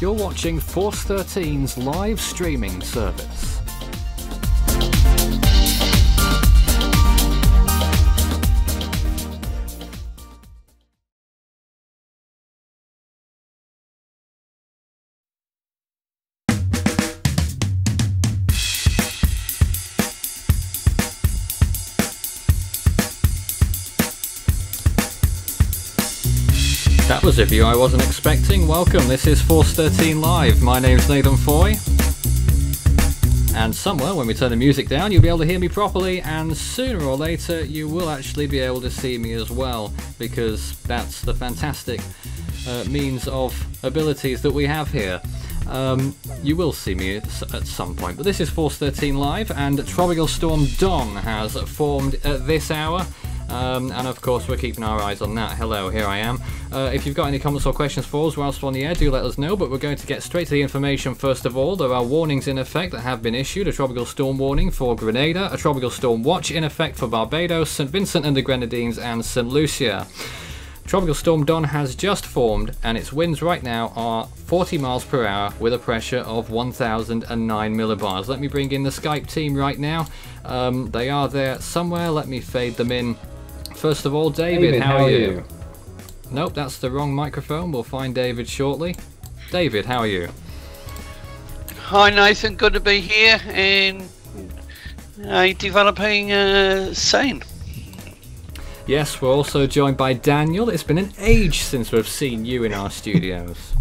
You're watching Force 13's live streaming service. That was a view I wasn't expecting. Welcome, this is Force 13 Live. My name's Nathan Foy. And somewhere, when we turn the music down, you'll be able to hear me properly, and sooner or later you will actually be able to see me as well, because that's the fantastic means of abilities that we have here. You will see me at some point, but this is Force 13 Live, and Tropical Storm Don has formed at this hour. And of course we're keeping our eyes on that. Hello, here I am. If you've got any comments or questions for us whilst we're on the air, do let us know, but we're going to get straight to the information first of all. There are warnings in effect that have been issued. A tropical storm warning for Grenada, a tropical storm watch in effect for Barbados, St Vincent and the Grenadines and St Lucia. Tropical Storm Don has just formed, and its winds right now are 40 miles per hour with a pressure of 1009 millibars. Let me bring in the Skype team right now. They are there somewhere. Let me fade them in. First of all, David, how are you? Nope, that's the wrong microphone. We'll find David shortly. David, how are you? Hi Nathan, good to be here and developing sane. Yes, we're also joined by Daniel. It's been an age since we've seen you in our studios.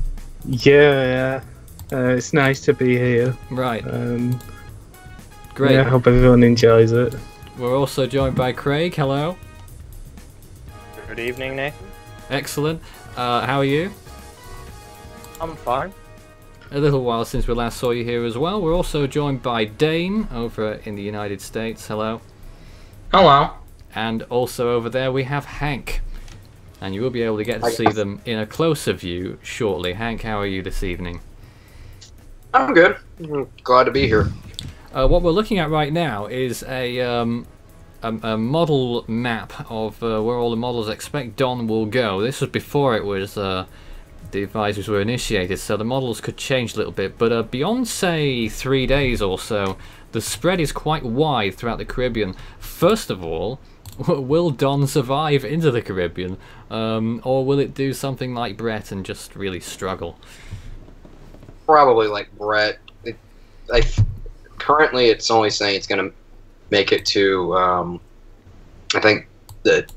Yeah, it's nice to be here. Right. Great. Yeah, I hope everyone enjoys it. We're also joined by Craig. Hello. Good evening, Nathan. Excellent. How are you? I'm fine. A little while since we last saw you here as well. We're also joined by Dane over in the United States. Hello. Hello. And also over there we have Hank. And you will be able to get to see them in a closer view shortly. Hank, how are you this evening? I'm good. I'm glad to be here. What we're looking at right now is a model map of where all the models expect Don will go. This was before it was the advisories were initiated, so the models could change a little bit. But beyond, say, 3 days or so, the spread is quite wide throughout the Caribbean. First of all, will Don survive into the Caribbean, or will it do something like Brett and just really struggle? Probably like Brett. Currently, it's only saying it's going to make it to, I think, the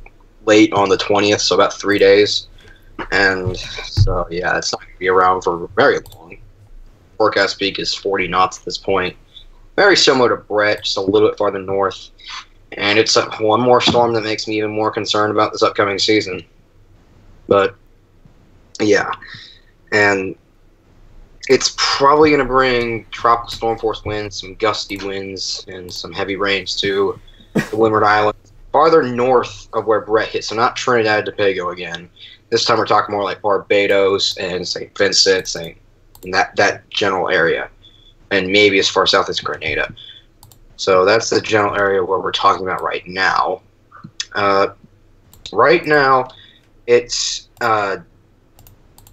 late on the 20th, so about 3 days. And so, yeah, it's not going to be around for very long. Forecast peak is 40 knots at this point. Very similar to Brett, just a little bit farther north. And it's one more storm that makes me even more concerned about this upcoming season. But, yeah. And it's probably going to bring tropical storm force winds, some gusty winds, and some heavy rains to the Windward Islands, farther north of where Brett hit. So not Trinidad and Tobago again. This time we're talking more like Barbados and St. Vincent, and that general area, and maybe as far south as Grenada. So that's the general area where we're talking about right now. Right now, it's not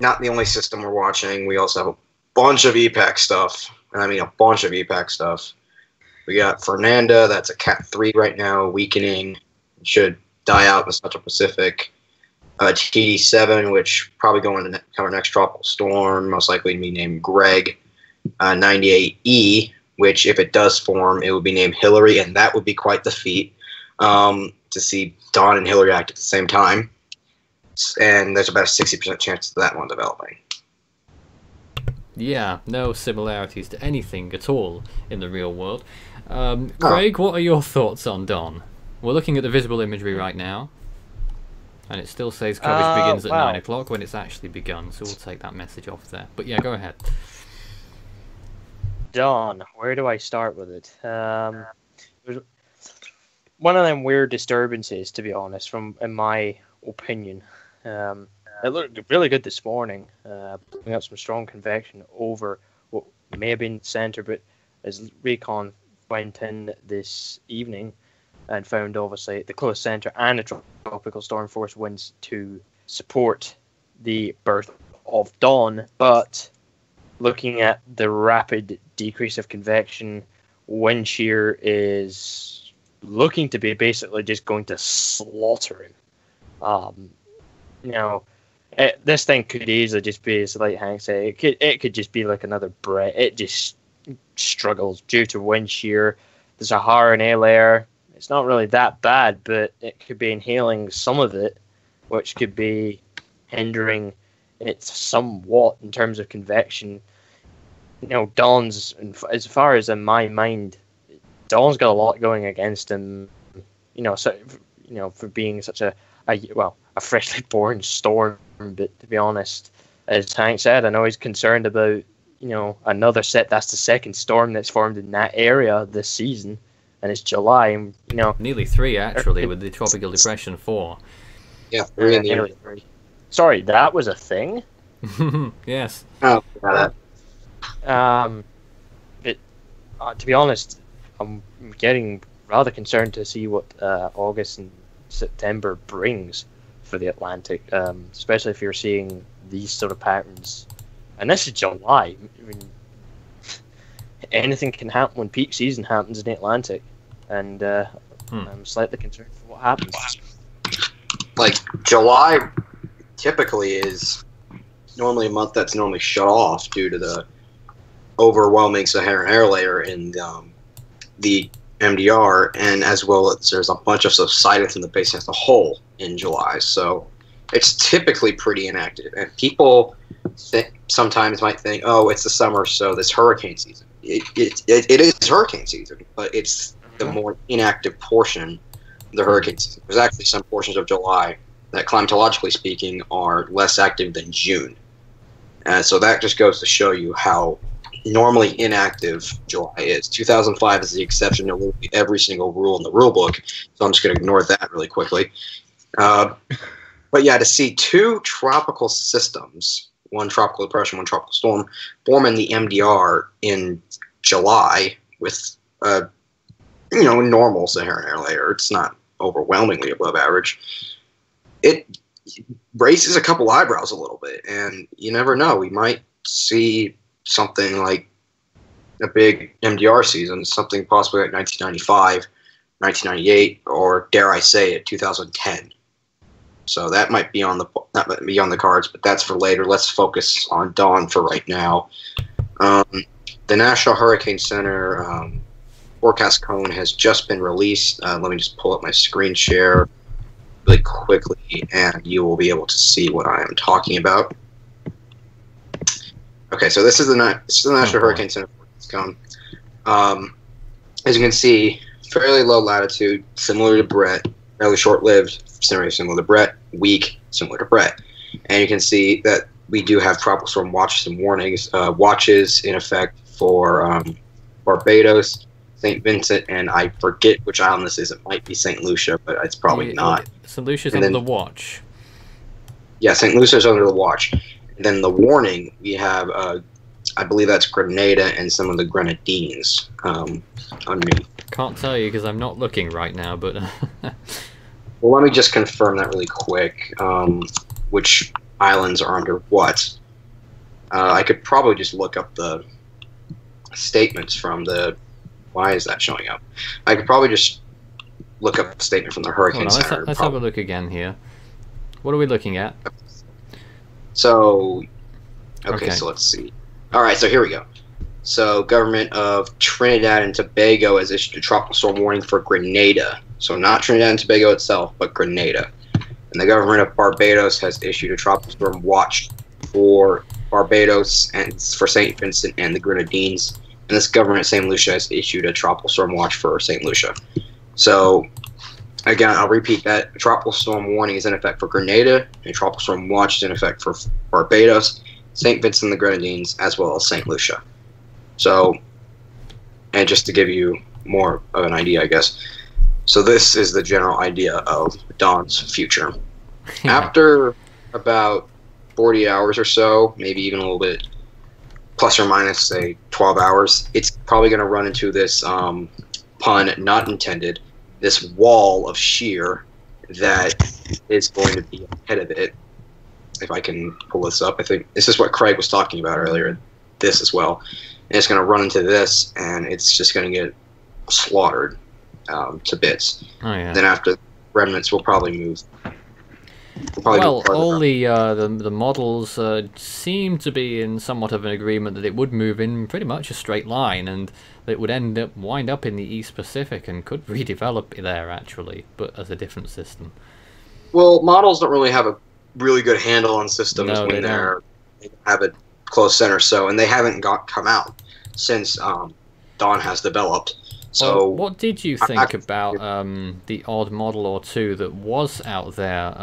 the only system we're watching. We also have a bunch of EPAC stuff, and I mean a bunch of EPAC stuff. We got Fernanda, that's a Cat 3 right now, weakening, should die out in the Central Pacific. TD7, which probably going to our next tropical storm, most likely to be named Greg. 98E, which if it does form, it would be named Hillary, and that would be quite the feat to see Don and Hillary act at the same time. And there's about a 60% chance of that one developing. Yeah, no similarities to anything at all in the real world. Craig, what are your thoughts on Don? We're looking at the visible imagery right now, and it still says coverage begins at 9 o'clock when it's actually begun, so we'll take that message off there. But yeah, go ahead. Don, where do I start with it? There's one of them weird disturbances, to be honest, in my opinion. It looked really good this morning, putting up some strong convection over what may have been the centre, but as Recon went in this evening and found obviously the close centre and the tropical storm force winds to support the birth of Dawn, but looking at the rapid decrease of convection, wind shear is looking to be basically just going to slaughter him. This thing could easily just be, as like Hank said, it could just be like another Brett. It just struggles due to wind shear. There's a RNA layer. It's not really that bad, but it could be inhaling some of it, which could be hindering it somewhat in terms of convection. Dawn's, as far as in my mind, Dawn's got a lot going against him. For being such a freshly born storm. But to be honest, as Hank said, I know he's concerned about another set. That's the second storm that's formed in that area this season, and it's July. And, nearly 3 actually, with the tropical depression 4. Yeah, 3 in the nearly 3. Sorry, that was a thing. Yes. Oh, got but to be honest, I'm getting rather concerned to see what August and September brings for the Atlantic, especially if you're seeing these sort of patterns. And this is July. I mean, anything can happen when peak season happens in the Atlantic, and I'm slightly concerned for what happens. Like, July typically is normally a month that's normally shut off due to the overwhelming Saharan air layer in the MDR, and as well as there's a bunch of subsidence in the basin as a whole in July. So it's typically pretty inactive, and people sometimes might think, oh, it's the summer, so this hurricane season. It is hurricane season, but it's the more inactive portion of the hurricane season. There's actually some portions of July that, climatologically speaking, are less active than June. And so that just goes to show you how normally inactive July is. 2005 is the exception to literally every single rule in the rule book, so I'm just going to ignore that really quickly. But yeah, to see 2 tropical systems, one tropical depression, one tropical storm, form in the MDR in July with normal Saharan air layer, it's not overwhelmingly above average, it raises a couple eyebrows a little bit, and you never know, we might see something like a big MDR season, something possibly like 1995, 1998, or dare I say it, 2010. So that might be on the cards, but that's for later. Let's focus on Dawn for right now. The National Hurricane Center forecast cone has just been released. Let me just pull up my screen share really quickly, and you will be able to see what I am talking about. Okay, so this is the National Hurricane Center forecast cone. As you can see, fairly low latitude, similar to Brett, fairly short-lived, similar to Brett, weak, similar to Brett. And you can see that we do have tropical storm watches and warnings, watches in effect for Barbados, St. Vincent, and I forget which island this is. It might be St. Lucia, but it's probably not. St. Lucia's under the watch. Yeah, St. Lucia's under the watch. And then the warning, we have, I believe that's Grenada and some of the Grenadines underneath. Can't tell you because I'm not looking right now, but... Well, let me just confirm that really quick, which islands are under what. I could probably just look up the statements from the... Why is that showing up? I could probably just look up a statement from the Hurricane Center. Let's have a look again here. What are we looking at? So, okay, so let's see. All right, so here we go. So, government of Trinidad and Tobago has issued a tropical storm warning for Grenada. So, not Trinidad and Tobago itself, but Grenada. And the government of Barbados has issued a tropical storm watch for Barbados and for St. Vincent and the Grenadines. And this government of St. Lucia has issued a tropical storm watch for St. Lucia. So, again, I'll repeat that. A tropical storm warning is in effect for Grenada, and a tropical storm watch is in effect for Barbados, St. Vincent and the Grenadines, as well as St. Lucia. So, and just to give you more of an idea, I guess. So this is the general idea of Dawn's future. After about 40 hours or so, maybe even a little bit plus or minus, say, 12 hours, it's probably going to run into this, pun not intended, this wall of shear that is going to be ahead of it. If I can pull this up, I think this is what Craig was talking about earlier. this as well. And it's going to run into this, and it's just going to get slaughtered to bits. Oh, yeah. Then after, remnants will probably move. Well, all the models seem to be in somewhat of an agreement that it would move in pretty much a straight line, and that it would wind up in the East Pacific and could redevelop there actually, but as a different system. Well, models don't really have a really good handle on systems No, when they have a close center, and they haven't come out since Dawn has developed. So, well, what did you think about the odd model or two that was out there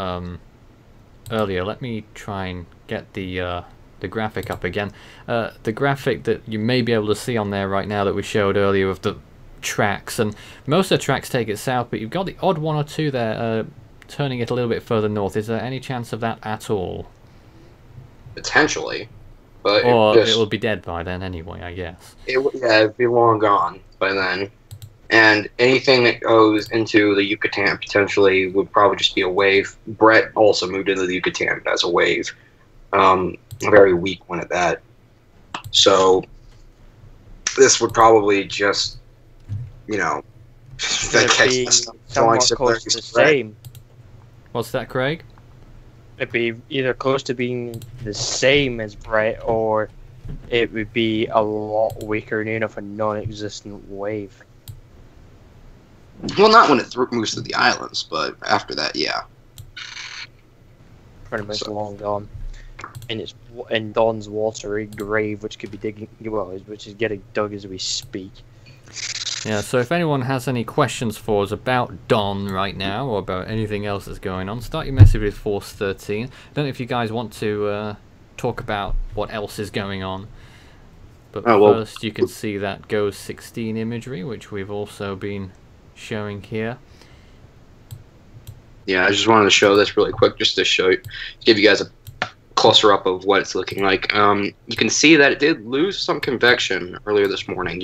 earlier? Let me try and get the graphic up again. The graphic that you may be able to see on there right now that we showed earlier of the tracks, and most of the tracks take it south, but you've got the odd one or two there turning it a little bit further north. Is there any chance of that at all? Potentially. But or it will be dead by then anyway, I guess. It'd be long gone by then. And anything that goes into the Yucatan potentially would probably just be a wave. Brett also moved into the Yucatan as a wave. A very weak one at that. So this would probably just, somewhat close to the same. What's that, Craig? It'd be either close to being the same as Brett, or it would be a lot weaker, near enough a non-existent wave. Well, not when it moves to the islands, but after that, yeah. Pretty much long gone. And it's in Dawn's watery grave, which could be which is getting dug as we speak. Yeah, so if anyone has any questions for us about Dawn right now, or about anything else that's going on, start your message with Force 13. I don't know if you guys want to talk about what else is going on. But first you can see that GOES 16 imagery, which we've also been showing here. Yeah, I just wanted to show this really quick, just to give you guys a closer up of what it's looking like. You can see that it did lose some convection earlier this morning,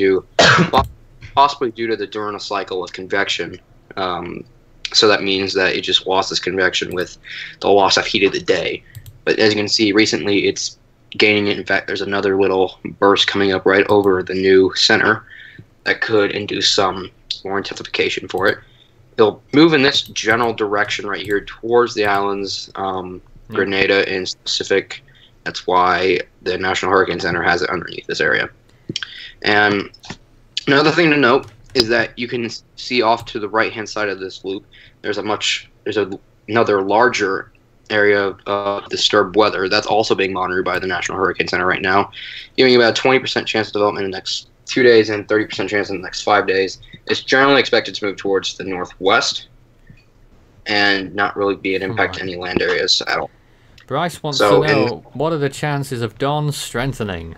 possibly due to the diurnal cycle of convection. So that means that it just lost this convection with the loss of heat of the day. But as you can see, recently it's gaining it. In fact, there's another little burst coming up right over the new center that could induce some more intensification for it. It'll move in this general direction right here towards the islands, Grenada and Pacific. That's why the National Hurricane Center has it underneath this area. And another thing to note is that you can see off to the right-hand side of this loop, there's another larger area of disturbed weather that's also being monitored by the National Hurricane Center right now, giving about a 20% chance of development in the next 2 days and 30% chance in the next 5 days. It's generally expected to move towards the northwest and not really be an impact to any land areas at all. Bryce wants to know, what are the chances of Dawn strengthening?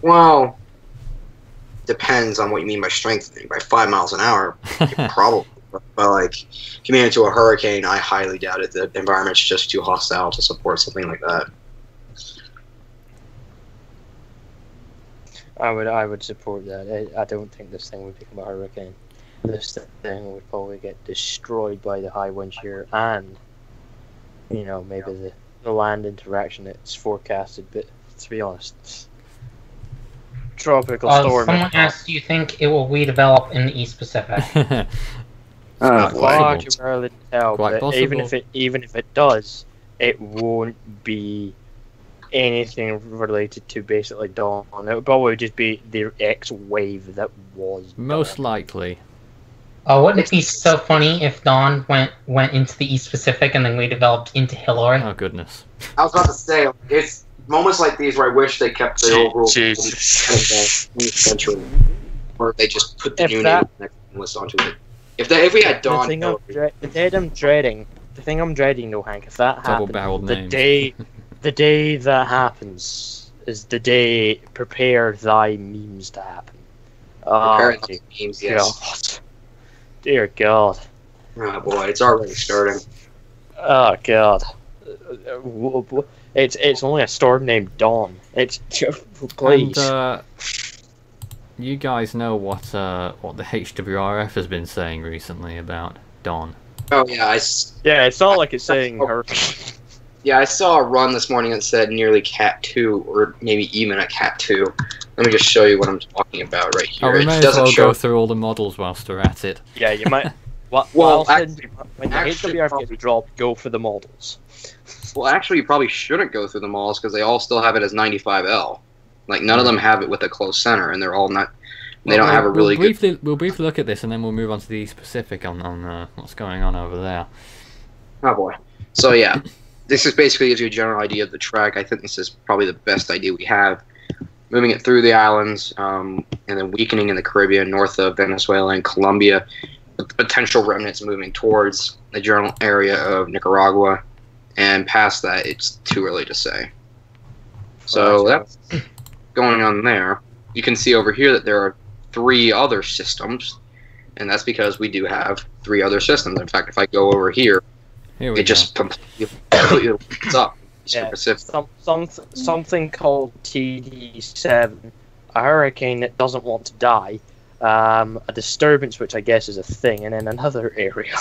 Well, depends on what you mean by strengthening. By 5 miles an hour, probably. But like, coming into a hurricane, I highly doubt it. The environment's just too hostile to support something like that. I would support that. I don't think this thing would become a hurricane. This thing would probably get destroyed by the high wind shear and, maybe the land interaction that's forecasted. But to be honest, tropical storm. Someone asked, do you think it will redevelop in the East Pacific? Far too early to tell. Quite but possible. even if it does, it won't be anything related to basically Dawn. It would probably just be the X wave that was Most Dawn. likely. Oh, wouldn't it be so funny if Dawn went into the East Pacific and then redeveloped into Hillary? Oh, goodness. I was about to say, it's moments like these where I wish they kept the overall century, or they just put the new name next list onto it. If we had Dawn, the thing I'm dreading though, Hank, if that happens, Double-barreled names. the day that happens is the day prepare thy memes to happen. Prepare thy memes, yes. God. Dear God. Oh boy, it's already starting. Oh God. It's only a storm named Dawn. It's please. And, you guys know what the HWRF has been saying recently about Dawn. Oh yeah, yeah, it's not like it's saying hurricane. Yeah, I saw a run this morning that said nearly Cat 2, or maybe even a Cat 2. Let me just show you what I'm talking about right here. Oh, we It may as doesn't well show. go through all the models whilst we're at it. Yeah, you might. Well, When the actually, HWF probably- gets dropped, go for the models. Well, actually, you probably shouldn't go through the models because they all still have it as 95L. Like, none of them have it with a close center, and they're all not. They don't have a really good. We'll briefly look at this, and then we'll move on to the East Pacific on what's going on over there. Oh boy. So yeah, this is basically gives you a general idea of the track. I think this is probably the best idea we have. Moving it through the islands, and then weakening in the Caribbean, north of Venezuela and Colombia, with potential remnants moving towards the general area of Nicaragua, and past that, it's too early to say. So that's going on there. You can see over here that there are 3 other systems, and that's because we do have 3 other systems. In fact, if I go over here, Here we it go. just completely lights up. Eastern Yeah, Pacific. something called TD7, a hurricane that doesn't want to die, a disturbance which I guess is a thing, and then another area.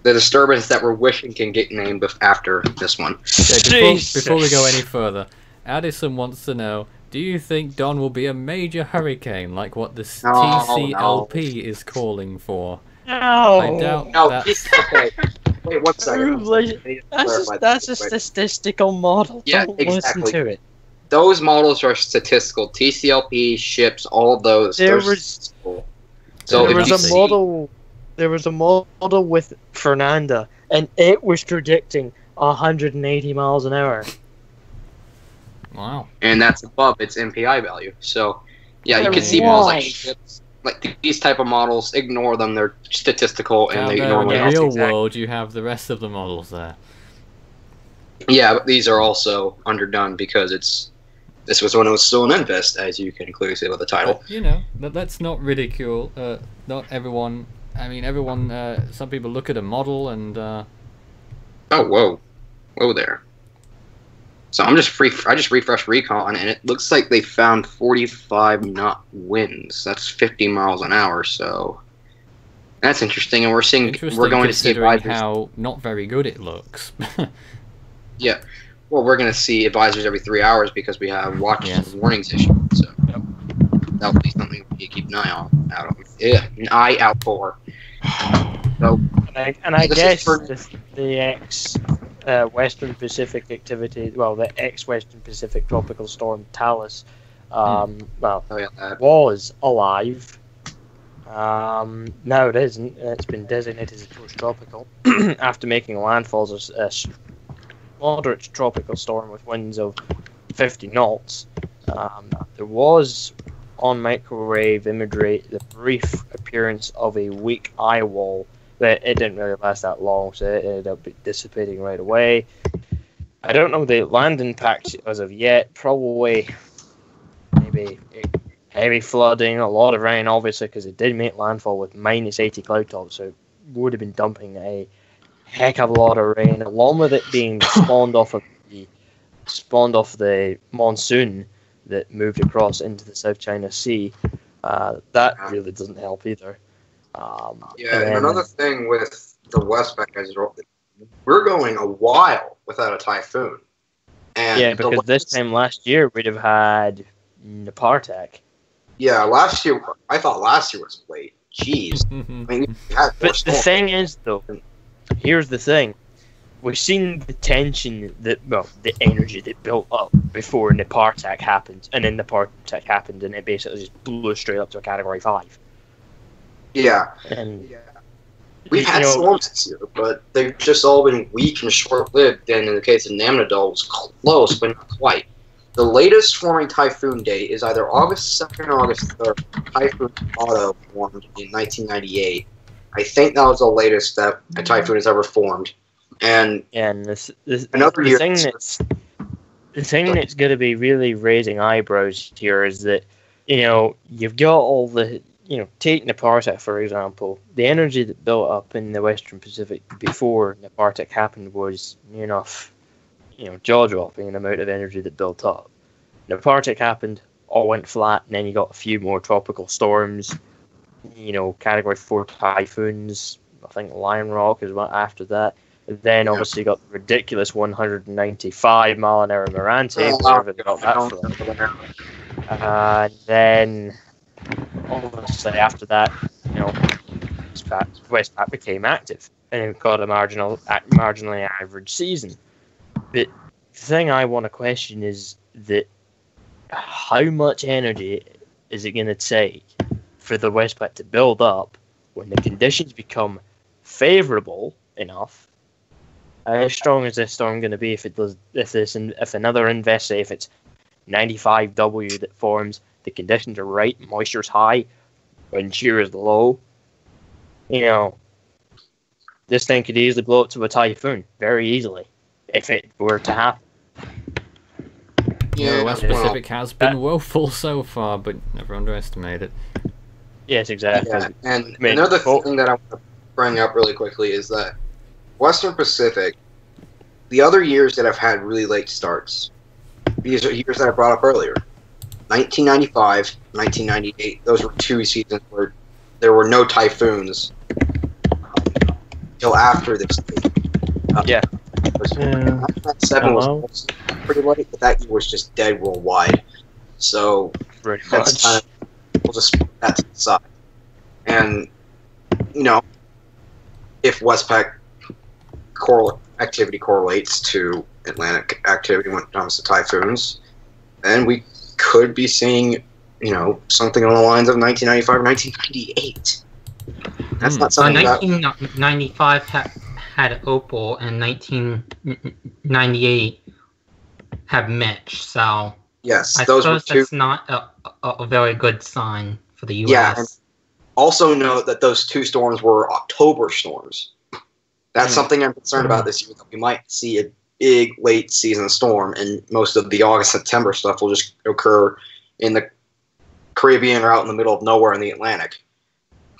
The disturbance that we're wishing can get named after this one. Okay, before we go any further, Addison wants to know, do you think Don will be a major hurricane like what the TCLP is calling for? No, I doubt No, that's... okay. Wait 1 second. I need to clarify that's a this real quick. statistical model. Yeah, Don't exactly. listen to it. Those models are statistical. TCLP, ships, all of those. There they're was- statistical. So there if was you a see- model. There was a model with Fernanda, and it was predicting 180 miles an hour. Wow. and that's above its MPI value. So, yeah, you They're can see models like wide. ships, like these type of models. Ignore them; they're statistical, and Down they there in normally. the Yes, real exactly. world, you have the rest of the models there. Yeah, but these are also underdone because this was when it was still an invest, as you can clearly see by the title. But, you know, let's not ridicule. Not everyone. I mean, everyone. Some people look at a model and. Oh, whoa there. So I just refreshed Recon, and it looks like they found 45 knot winds. That's 50 miles an hour. So that's interesting, and we're going to see considering advisors. how not very good it looks. Yeah, well, we're going to see advisors every 3 hours because we have watches Yes. and warnings issued. So that'll be something we keep an eye out on. Yeah, an eye out for. So And I This is guess for- the ex Western Pacific activity, well, the ex Western Pacific tropical storm Talus, well, oh yeah, that. was alive. Now it isn't. It's been designated as post-tropical after making landfall as a moderate tropical storm with winds of 50 knots. There was on microwave imagery the brief appearance of a weak eye wall, but it didn't really last that long, so it ended up dissipating right away. I don't know the land impact as of yet. Probably maybe heavy flooding, a lot of rain, obviously, because it did make landfall with minus 80 cloud tops, so it would have been dumping a heck of a lot of rain, along with it being spawned off the monsoon that moved across into the South China Sea. That really doesn't help either. Yeah, and another thing with the West Bank is we're going a while without a typhoon. And Yeah, the because this last- time last year we'd have had Napartak. Yeah, last year I thought last year was late. Jeez, I mean, we had four But the storms. thing is, though, here's the thing. We've seen the tension the energy that built up before Napartak happened, and then Napartak happened, and it basically just blew straight up to a Category 5. Yeah, And we've had you know, storms this year, but they've just all been weak and short-lived. And in the case of Namdal, it was close, but not quite. The latest forming typhoon date is either August 2nd or August 3rd. Typhoon Otto formed in 1998. I think that was the latest that a typhoon has ever formed. And this Another the year- thing that's going to be really raising eyebrows here is that, you've got all the, take Napartak, for example. The energy that built up in the Western Pacific before Napartak happened was enough, jaw-dropping an amount of energy that built up. Napartak happened, all went flat, and then you got a few more tropical storms, Category 4 typhoons. I think Lion Rock is one after that. Then obviously you got the ridiculous 195 mile an hour Morante. Wherever they got that from. And then obviously after that, you know, Westpac became active and it got a marginally average season. But the thing I want to question is that how much energy is it going to take for the Westpac to build up when the conditions become favourable enough? How strong is this storm going to be if another invest, say if it's 95W that forms, the conditions are right, moisture's high, wind shear is low, you know, this thing could easily blow up to a typhoon very easily if it were to happen. Yeah, the West Pacific has been woeful so far, but never underestimate it. Yes, exactly. Yeah, and another thing that I want to bring up really quickly is that Western Pacific, the other years that have had really late starts, these are years that I brought up earlier. 1995, 1998, those were two seasons where there were no typhoons until after this. Yeah. 1997 was pretty late, but that year was just dead worldwide. So that's kind of, we'll just put that to the side. And, you know, if Westpac activity correlates to Atlantic activity when it comes to typhoons, then we could be seeing, you know, something along the lines of 1995 or 1998. That's not something 1995 had Opal, and 1998 had Mitch. So yes, I those suppose were two. that's not a very good sign for the U.S. Yeah, and also note that those two storms were October storms. That's something I'm concerned about this year, that we might see a big late season storm, and most of the August, September stuff will just occur in the Caribbean or out in the middle of nowhere in the Atlantic.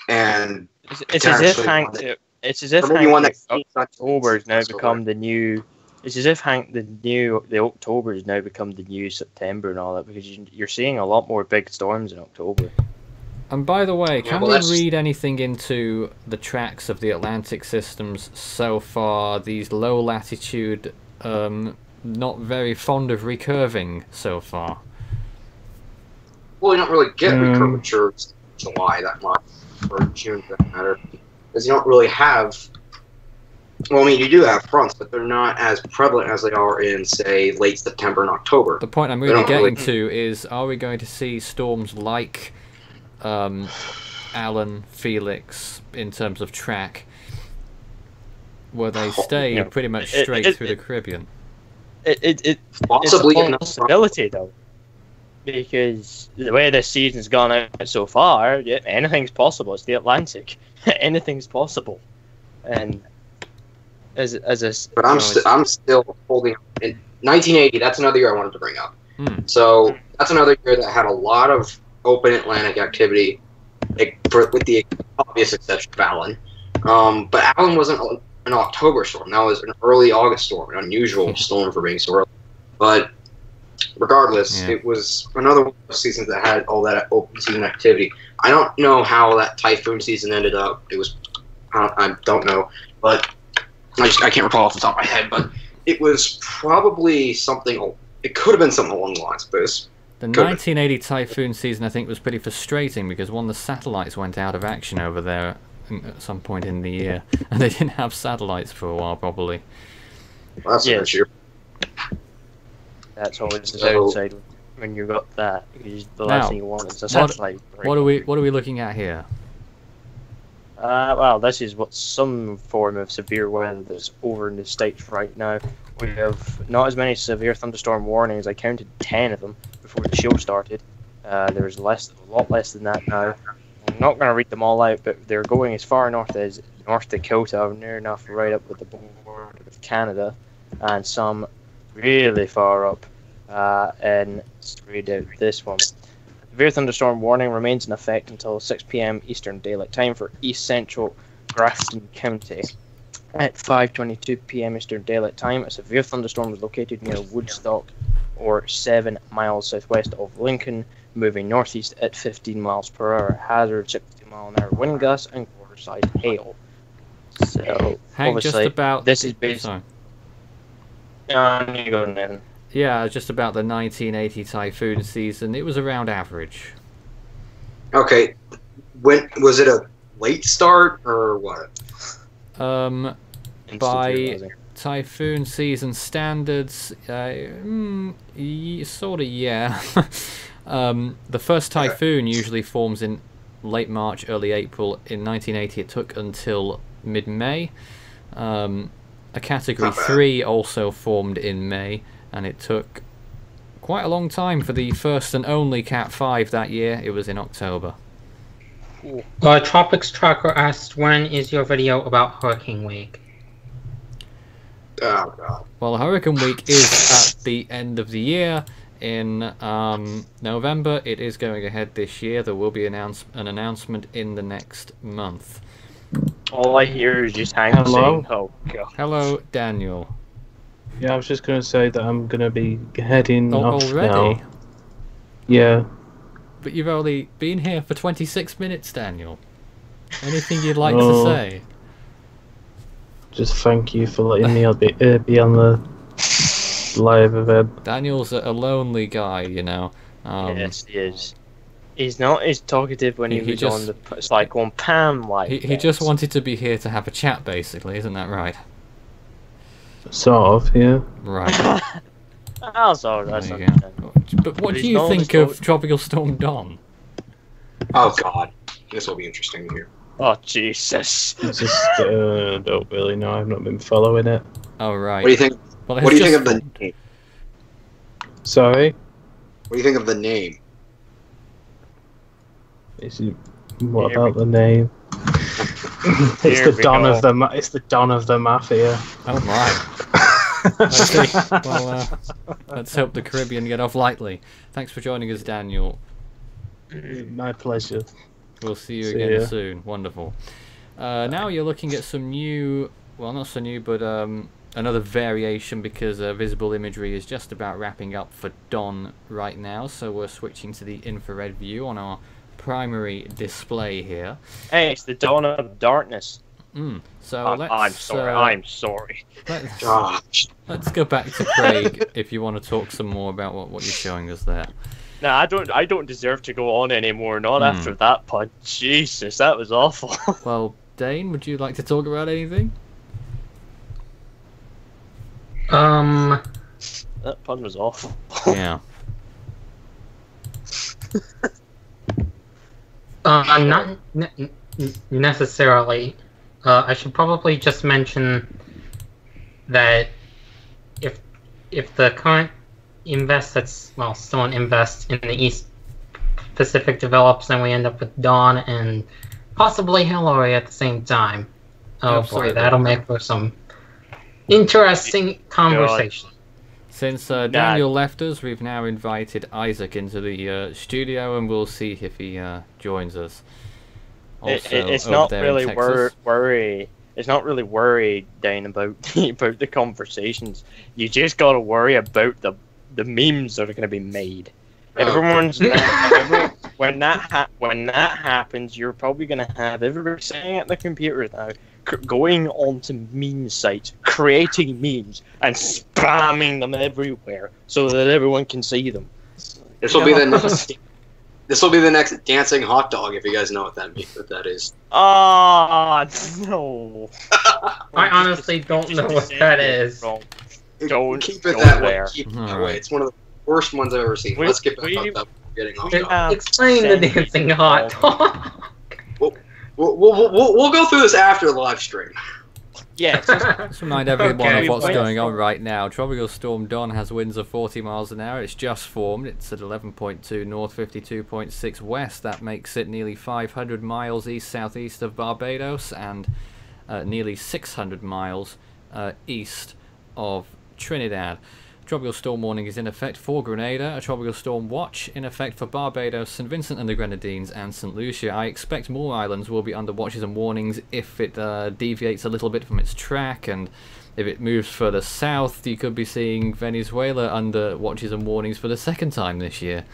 And it's as if Hank October has now become the new. It's as if the October has now become the new September and all that, because you're seeing a lot more big storms in October. And by the way, can we read anything into the tracks of the Atlantic systems so far? These low latitude, not very fond of recurving so far. Well, you don't really get recurvatures in July that much, or June for that matter, because you don't really have. Well, I mean, you do have fronts, but they're not as prevalent as they are in, say, late September and October. The point I'm really getting to is: are we going to see storms like Alan, Felix, in terms of track, where they stay pretty much straight through the Caribbean? Possibly it's a possibility, though, because the way this season's gone out so far, anything's possible. It's the Atlantic. Anything's possible, and but I'm still holding. In 1980, that's another year I wanted to bring up. So that's another year that had a lot of open Atlantic activity, with the obvious exception of Alan. But Alan wasn't an October storm. That was an early August storm, an unusual storm for being so early. But regardless, it was another one of those seasons that had all that open season activity. I don't know how that typhoon season ended up. It was, I don't know, but I can't recall off the top of my head. But it was probably something. It could have been something along the lines of this. The 1980 typhoon season, I think, was pretty frustrating because one of the satellites went out of action over there at some point in the year, and they didn't have satellites for a while, probably. Well, that's an issue. That's always the downside when you got that, because the last thing you want is a satellite. What are we looking at here? Well, this is what's some form of severe weather that's over in the States right now. We have not as many severe thunderstorm warnings. I counted 10 of them before the show started. There's a lot less than that now. I'm not going to read them all out, but they're going as far north as North Dakota, near enough right up with the border with Canada, and some really far up. And let's read out this one. Severe thunderstorm warning remains in effect until 6 p.m. Eastern Daylight Time for East Central Grafton County. At 5:22 p.m. Eastern Daylight Time, a severe thunderstorm was located near Woodstock, or 7 miles southwest of Lincoln, moving northeast at 15 miles per hour. Hazard 60 mile an hour wind gusts and quarter-sized hail. So Hank, just obviously, about... this is based. Sorry. You go, Nathan. Yeah, just about the 1980 typhoon season. It was around average. Okay, when was it a late start or what? By typhoon season standards, sort of, yeah. The first typhoon usually forms in late March, early April. In 1980, it took until mid-May. A Category 3 also formed in May, and it took quite a long time for the first and only Cat 5 that year. It was in October. Tropics Tracker asked, when is your video about Hurricane Week? Oh god. Well, Hurricane Week is at the end of the year in November. It is going ahead this year. There will be an announcement in the next month. All I hear is just Hank saying, "Oh god." Hello, Daniel. Yeah, I was just going to say that I'm going to be heading off already? now. Yeah. But you've only been here for 26 minutes, Daniel. Anything you'd like to say? Just thank you for letting me be on the live event. Daniel's a lonely guy, you know. Yes, he is. He's not as talkative when he was just, on the Cyclone Pam live. He just wanted to be here to have a chat, basically, isn't that right? Sort of, yeah. Right. Oh, sorry, that's There you not go. But what do you think of Tropical Storm Don? Oh god, this will be interesting to hear. Oh Jesus! I just don't really know. I've not been following it. Oh right. What do you think? Well, what do you think of the name? Sorry. What do you think of the name? What about the name? It's the Don of the. It's the Don of the Mafia. Oh my. Let's see. Well, let's hope the Caribbean get off lightly. Thanks for joining us, Daniel. My pleasure. We'll see you again soon. Wonderful. Now you're looking at some new, well, not so new, but another variation, because visible imagery is just about wrapping up for dawn right now, so we're switching to the infrared view on our primary display here. Hey, it's the dawn of darkness. So I'm sorry. Let's go back to Craig if you want to talk some more about what you're showing us there. No, I don't deserve to go on anymore. Not after that pun. Jesus, that was awful. Well, Dane, would you like to talk about anything? That pun was awful. Yeah. Not necessarily. I should probably just mention that if the current someone invests in the East Pacific develops, then we end up with Dawn and possibly Hillary at the same time. Oh Absolutely. boy, that'll make for some interesting conversation. Since Daniel left us, we've now invited Isaac into the studio, and we'll see if he joins us. Also, it's not really worry. It's not really worry, Dane, about the conversations. You just gotta worry about the memes that are gonna be made. Everyone's when that happens, you're probably gonna have everybody sitting at the computer now, going onto meme sites, creating memes and spamming them everywhere so that everyone can see them. This will be the next. This will be the next dancing hot dog, if you guys know what that means. What that is. Ah, no. I honestly don't know what that is. Don't keep it go that there. way. Keep it that way. It's one of the worst ones I've ever seen. Let's get back on that. Getting off topic. Explain the dancing hot dog. We'll go through this after the live stream. Yeah. Let's remind everyone of what's Okay. going on right now. Tropical Storm Don has winds of 40 miles an hour. It's just formed. It's at 11.2 north, 52.6 west. That makes it nearly 500 miles east-southeast of Barbados and nearly 600 miles east of Trinidad. Tropical storm warning is in effect for Grenada, a tropical storm watch in effect for Barbados, St. Vincent and the Grenadines, and St. Lucia. I expect more islands will be under watches and warnings if it deviates a little bit from its track, and if it moves further south, you could be seeing Venezuela under watches and warnings for the second time this year.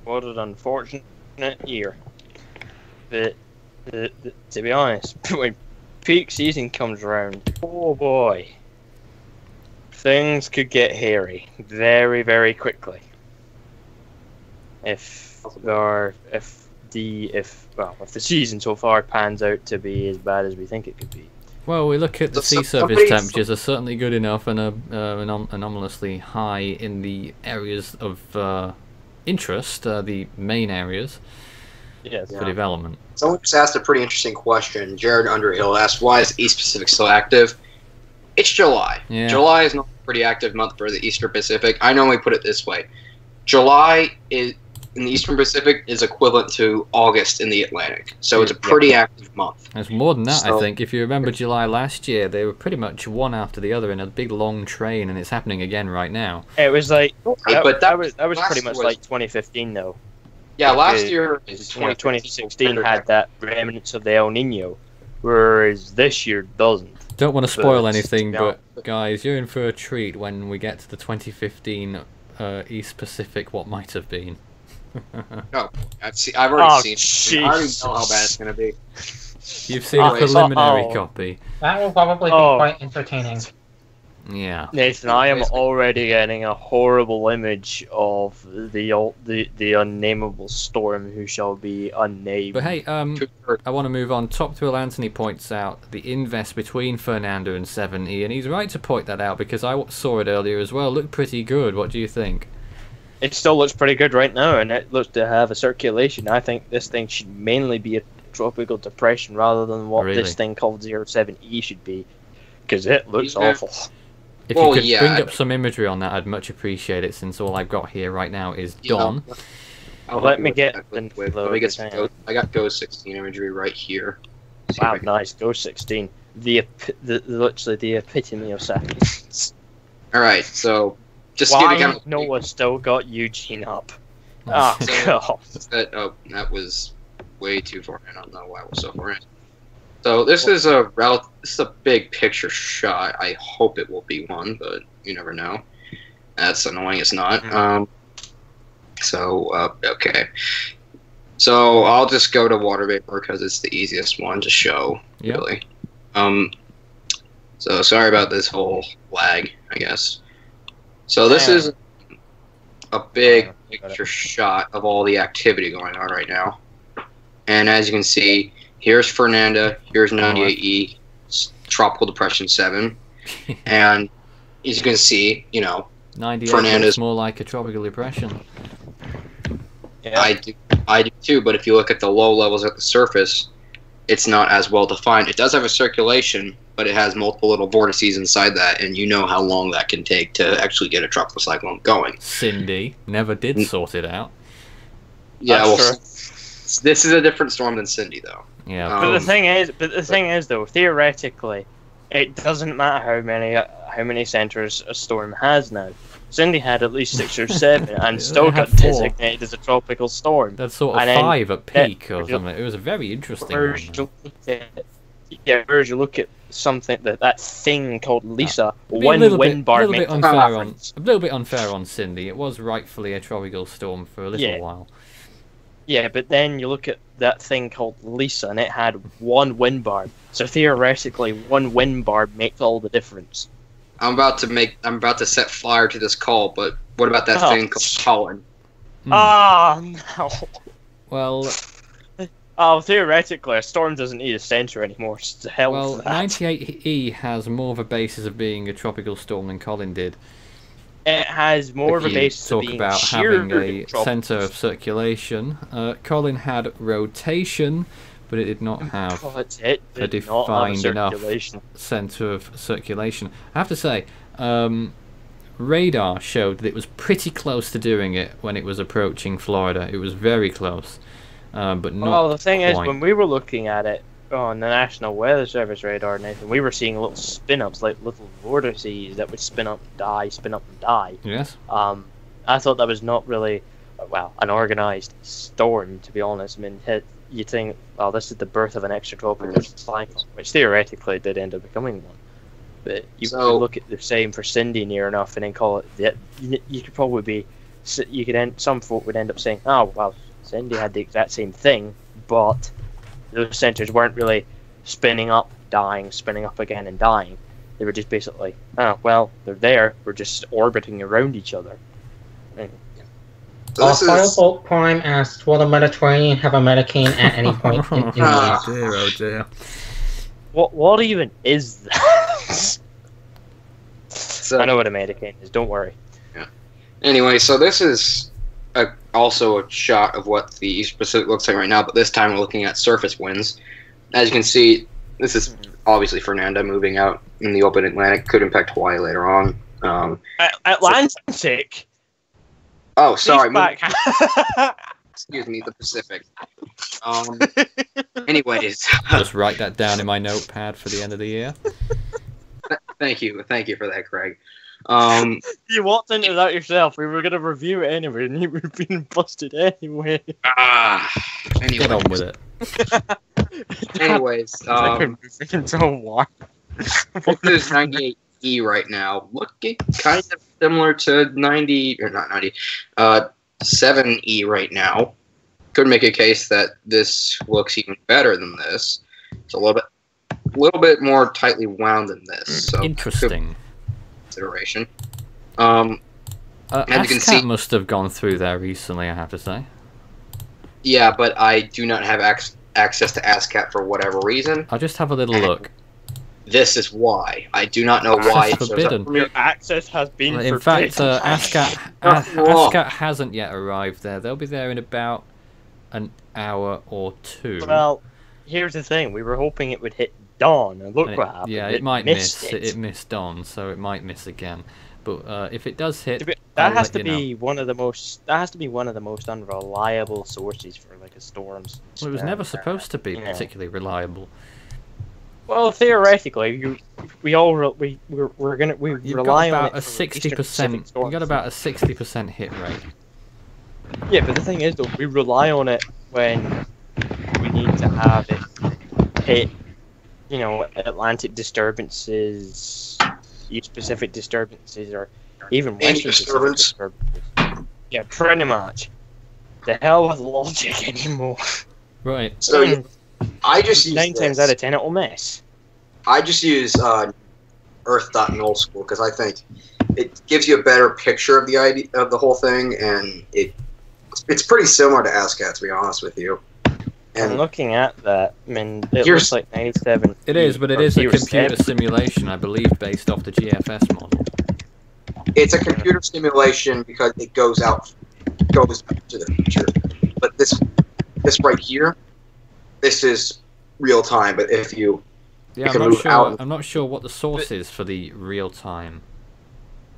What an unfortunate year. But To be honest, when peak season comes around, oh boy, things could get hairy very, very quickly. If the season so far pans out to be as bad as we think it could be. Well, we look at the sea surface temperatures are certainly good enough and anomalously high in the areas of interest, the main areas for development. Someone just asked a pretty interesting question. Jared Underhill asked, why is East Pacific so active? It's July. Yeah. July is not a pretty active month for the Eastern Pacific. I normally put it this way. July in the Eastern Pacific is equivalent to August in the Atlantic. So it's a pretty active month. There's more than that, I think. If you remember July last year, they were pretty much one after the other in a big long train, and it's happening again right now. It was like that was pretty much was like 2015 though. Yeah, last year is 2016 had that remnants of the El Nino, whereas this year doesn't. Don't want to spoil anything, but guys, you're in for a treat when we get to the 2015 East Pacific what might have been. Oh, I've already seen it. I already know how bad it's going to be. You've seen a preliminary copy. That will probably be quite entertaining. Yeah. Nathan, I am already getting a horrible image of the unnameable storm who shall be unnamed. But hey, I want to move on. Top Thrill Anthony points out the invest between Fernanda and 7E, and he's right to point that out because I saw it earlier as well. Looked pretty good. What do you think? It still looks pretty good right now, and it looks to have a circulation. I think this thing should mainly be a tropical depression rather than what this thing called 07E should be, because it looks awful. If you could bring up some imagery on that, I'd much appreciate it, since all I've got here right now is Dawn. Let me get I got Ghost 16 imagery right here. Wow, nice. Ghost 16. Literally the epitome of sadness. Alright, so just why Noah still got Eugene up? Oh, God. That was way too far in. I don't know why it was so far in. So this is a big picture shot. I hope it will be one, but you never know. That's annoying. It's not. Okay. So I'll just go to water vapor because it's the easiest one to show. Yep. Really. So sorry about this whole lag, I guess. So this is a big picture shot of all the activity going on right now. And as you can see, here's Fernanda, here's 98E, Tropical Depression 7. And as you can see, 98 Fernanda's more like a tropical depression. Yeah. I do too, but if you look at the low levels at the surface, it's not as well defined. It does have a circulation, but it has multiple little vortices inside that, and you know how long that can take to actually get a tropical cyclone going. Cindy never did sort it out. Yeah, this is a different storm than Cindy, though. Yeah. But the thing is, though, theoretically, it doesn't matter how many centers a storm has now. Cindy had at least 6 or 7, and still got designated as a tropical storm. That's sort of 5 at peak or something. It was a very interesting one. Whereas you look at something that thing called Lisa, one wind bar makes a little bit unfair on Cindy. It was rightfully a tropical storm for a little while. Yeah, but then you look at that thing called Lisa, and it had 1 wind barb. So theoretically, 1 wind barb makes all the difference. I'm about to set fire to this call, but what about that thing called Colin? No. Well, theoretically, a storm doesn't need a center anymore. It's the hell well, for that. 98E has more of a basis of being a tropical storm than Colin did. It has more of a basis of being about having a center of circulation. Colin had rotation, but it did not have a defined enough center of circulation. I have to say, radar showed that it was pretty close to doing it when it was approaching Florida. It was very close, but not. Well, the thing is, when we were looking at it on the National Weather Service radar, Nathan, we were seeing little spin-ups, like little vortices that would spin up and die, spin up and die. Yes. I thought that was not really, an organized storm, to be honest. I mean, you think, well, this is the birth of an extratropical cyclone, which theoretically did end up becoming one. But you could look at the same for Cindy near enough and then call it. You could probably be. Some folk would end up saying, "Oh, well, Cindy had the exact same thing, but those centers weren't really spinning up, dying, spinning up again, and dying. They were just basically, oh, well, they're there. We're just orbiting around each other. And, Firebolt Prime asked, will the Mediterranean have a Metacane at any point in the year? Oh dear. what even is that? So, I know what a Metacane is. Don't worry. anyway, so this is also a shot of what the East Pacific looks like right now, but this time we're looking at surface winds. As you can see, this is obviously Fernanda moving out in the open Atlantic. Could impact Hawaii later on. Atlantic. Oh, sorry. Back. Excuse me, the Pacific. Anyways. Just write that down in my notepad for the end of the year. Thank you for that, Craig. You walked into that yourself. We were going to review it anyway, and you were being busted anyway. Anyways. Get on with it. Anyways, This is 98E right now, looking kind of similar to 90, or not 90, 7E right now. Could make a case that this looks even better than this. It's a little bit more tightly wound than this. So Interesting. Consideration. As you can see, must have gone through there recently, I have to say. Yeah, but I do not have access to ASCAP for whatever reason. I'll just have a little look. This is why. I do not know why it shows up forbidden. for me. Your access has been In forbidden. fact, ASCAP hasn't yet arrived there. They'll be there in about an hour or two. Well, here's the thing. We were hoping it would hit dawn, and look what happened. Yeah, it might miss. It missed dawn, so it might miss again. But if it does hit, that has to be one of the most. That has to be one of the most unreliable sources for like a storm's. Well, it was never supposed to be particularly reliable. Well, theoretically, we rely on it. You've got about a 60%. You got about a 60% hit rate. Yeah, but the thing is, though, we rely on it when we need to have it hit. You know, Atlantic disturbances, East Pacific disturbances, or even Western Pacific disturbances. Yeah, pretty much. The hell with logic anymore. Right. So I just use 9 times out of 10 it'll miss. I just use Earth.null school because I think it gives you a better picture of the idea of the whole thing, and it's pretty similar to ASCAP, to be honest with you. And looking at that, I mean, it looks like 97. It is, but it is a computer simulation, I believe, based off the GFS model. It's a computer simulation because it goes to the future. But this right here, this is real time. But if you I'm not sure what the source is for the real time.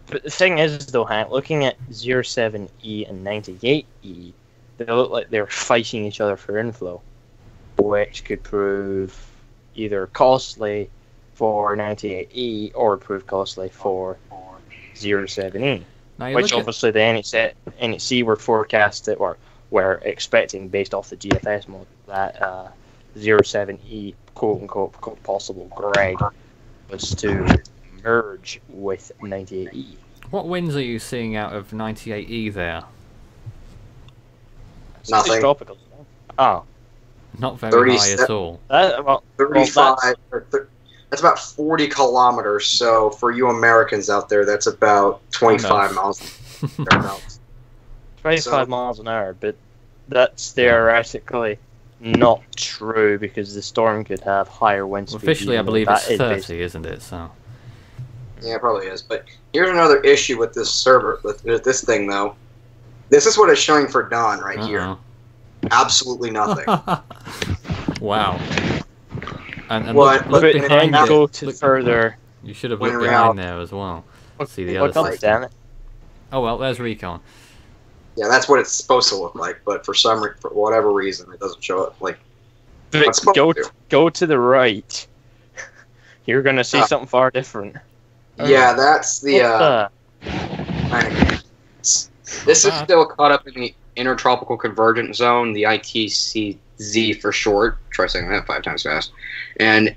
But the thing is, though, Hank, looking at 07E and 98E, they look like they're fighting each other for inflow, which could prove either costly for 98E or prove costly for 07E. Which obviously the NHC were forecasted or were expecting based off the GFS model that 07E quote unquote possible Greg was to merge with 98E. What winds are you seeing out of 98E there? Nothing. Tropical. Oh. Not very high at all. 35. That's about 40 kilometers. So for you Americans out there, that's about 25 miles. 25 miles an hour, but that's theoretically not true because the storm could have higher wind speed. Officially, I believe it's 30, isn't it? So. Yeah, it probably is. But here's another issue with this server, with this thing, though. This is what it's showing for dawn right here. Absolutely nothing. Wow. And what? look behind you. you. Go to further. You should have looked behind there as well. See the other side. Damn it. Oh well, there's Recon. Yeah, that's what it's supposed to look like, but for whatever reason, it doesn't show it like. Go to the right. You're gonna see something far different. Yeah, that's the. This is still caught up in the Intertropical Convergence Zone, the ITCZ for short. Try saying that 5 times fast. And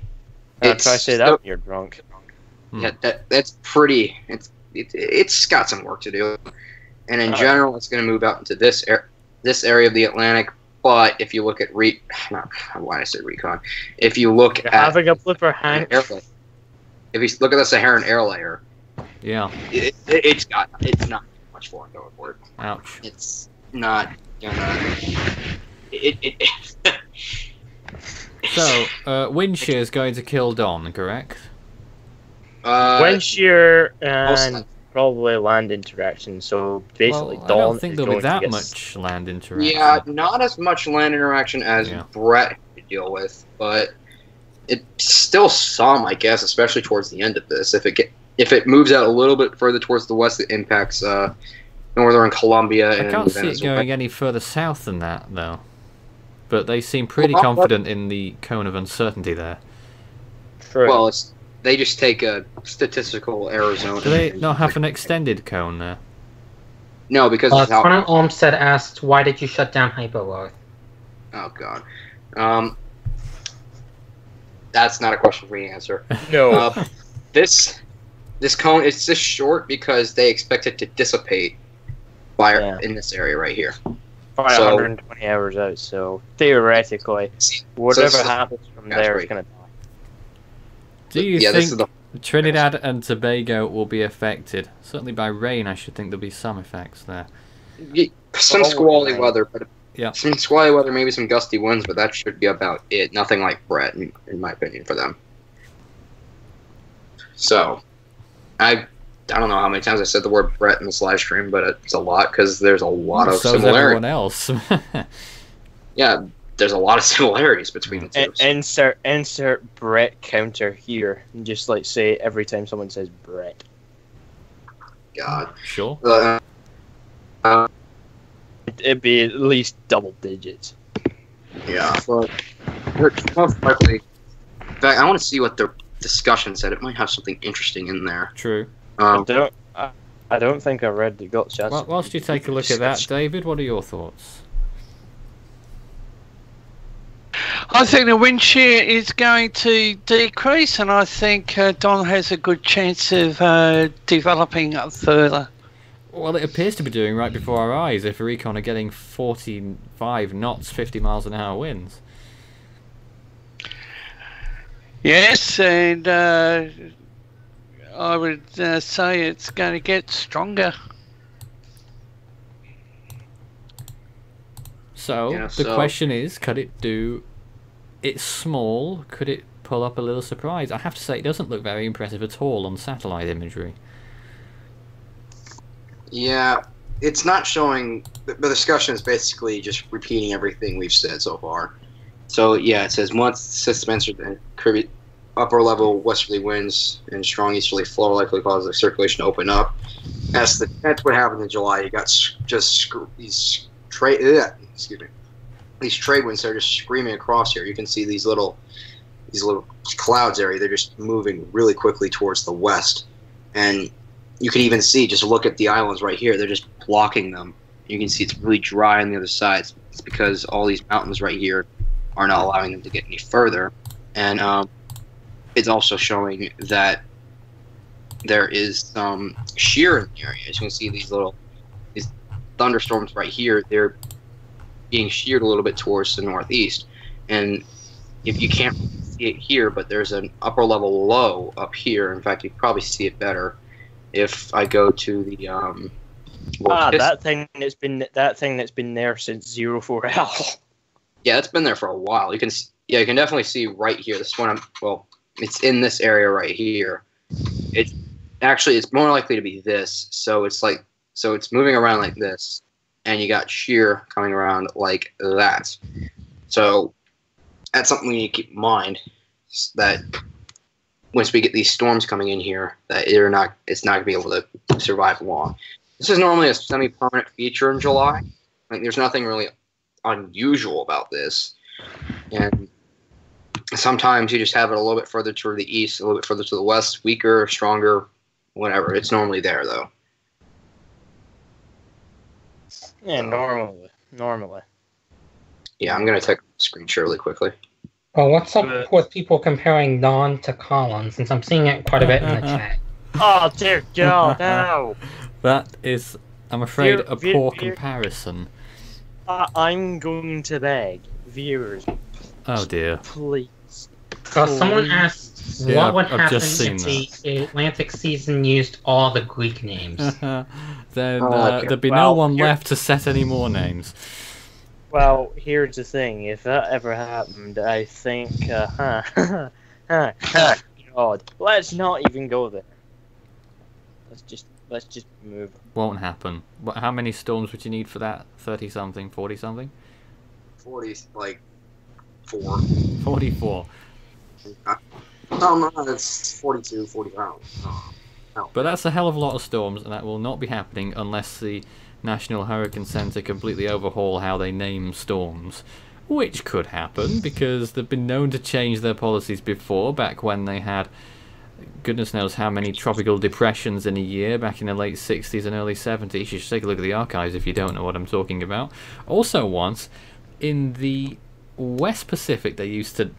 try to say that when you're drunk. Yeah, that's pretty. It's got some work to do. And in general, it's going to move out into this area of the Atlantic. But if you look at why did I say recon? If you look You're at having a blooper, Hank. if you look at the Saharan air layer, Yeah. it's not much for it going forward. Ouch. It's not gonna. So, wind shear is going to kill Don, correct? Wind shear and Most- probably land interaction. So basically, Well, I Dawn don't think is there'll be going to that get much land interaction. Yeah, not as much land interaction as Yeah. Brett had to deal with, but it's still some, I guess, especially towards the end of this. If it moves out a little bit further towards the west, it impacts northern Colombia I and can't see it Venezuela. going any further south than that, though. But they seem pretty Well, confident in the cone of uncertainty there. True. Well, they just take a statistical error zone. Do they not have an extended cone there? No, because it's how. Colonel Olmsted asked, "Why did you shut down Hyperloath?" Oh God, that's not a question for me to answer. no. This cone it's just short because they expect it to dissipate by in this area right here. By so- 120 hours out. So theoretically, whatever happens from that's there right. is going to die. Do you Yeah, this is think the Trinidad and Tobago will be affected? Certainly by rain, I should think there'll be some effects there. some Oh, squally right. weather, but Yeah. some squally weather, maybe some gusty winds, but that should be about it. Nothing like Brett, in my opinion, for them. So, I don't know how many times I said the word Brett in this live stream, but it's a lot because there's a lot of So is similarities. everyone else. Yeah, there's a lot of similarities between the two. Insert Brett counter here, and just like say every time someone says Brett. God. Sure. It'd be at least double digits. Yeah, but most likely. In fact, I want to see what their discussion said. It might have something interesting in there. True. Um, I don't think I read the gut shots. Well, whilst you take a look at that, David, what are your thoughts? I think the wind shear is going to decrease, and I think Don has a good chance of developing up further. Well, it appears to be doing right before our eyes if Recon are getting 45 knots, 50 miles an hour winds. Yes, and I would say it's going to get stronger. So, Yeah, the so- question is, could it do... It's small, could it pull up a little surprise? I have to say, it doesn't look very impressive at all on satellite imagery. Yeah, it's not showing. The discussion is basically just repeating everything we've said so far. So yeah, it says once the system enters the upper level westerly winds and strong easterly flow likely cause the circulation to open up. That's what happened in July. You got these trade winds that are just screaming across here. You can see these little clouds area. They're just moving really quickly towards the west, and you can even see, just look at the islands right here, they're just blocking them. You can see it's really dry on the other side. It's because all these mountains right here are not allowing them to get any further. And it's also showing that there is some shear in the area. As you can see, these thunderstorms right here, they're being sheared a little bit towards the northeast. And if you can't see it here, but there's an upper level low up here. In fact, you can probably see it better if I go to the that thing that's been there since 04L. Yeah, it's been there for a while. You can definitely see right here. This one, it's in this area right here. It's more likely to be this. So it's moving around like this, and you got shear coming around like that. So that's something we need to keep in mind, that once we get these storms coming in here, that it's not going to be able to survive long. This is normally a semi-permanent feature in July. Like, there's nothing really unusual about this. And sometimes you just have it a little bit further to the east, a little bit further to the west, weaker, stronger, whatever. It's normally there, though. Yeah, normally. Yeah, I'm going to take a screen share really quickly. Well, what's up with people comparing Dawn to Collins, since I'm seeing it quite a bit in the chat? Oh dear God, no! That is, I'm afraid, a poor Veer- comparison. I'm going to beg viewers. Oh dear. Please. Someone asked Yeah, what would I've happen just seen if the Atlantic season used all the Greek names. Then okay. there'd be no Well, one here- left to set any more names. Well, here's the thing. If that ever happened, I think. God, let's not even go there. Let's just move. Won't happen. But how many storms would you need for that? 30 something, 40 something? 40, like 4. 44. No, it's 42, 40 pounds. But that's a hell of a lot of storms, and that will not be happening unless the National Hurricane Center completely overhaul how they name storms. Which could happen, because they've been known to change their policies before, back when they had goodness knows how many tropical depressions in a year back in the late 60s and early 70s. You should take a look at the archives if you don't know what I'm talking about. Also once, in the West Pacific, they used to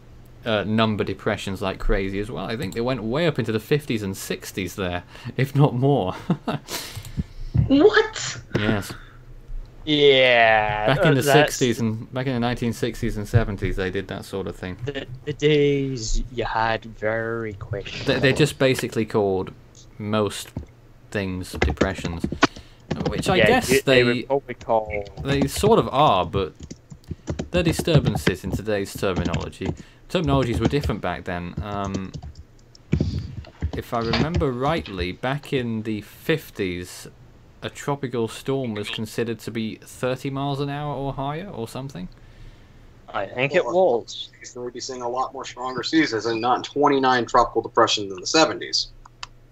number depressions like crazy as well. I think they went way up into the 50s and 60s there, if not more. What? Yes. Yeah. Back in the that's 60s and back in the 1960s and 70s, they did that sort of thing. the days you had very questionable. They're just basically called most things depressions, which I guess they would probably call. they sort of are, but they're disturbances in today's terminology. Terminologies were different back then. If I remember rightly, back in the 50s, a tropical storm was considered to be 30 miles an hour or higher, or something. I think it was. So we'd be seeing a lot more stronger seasons and not 29 tropical depressions in the 70s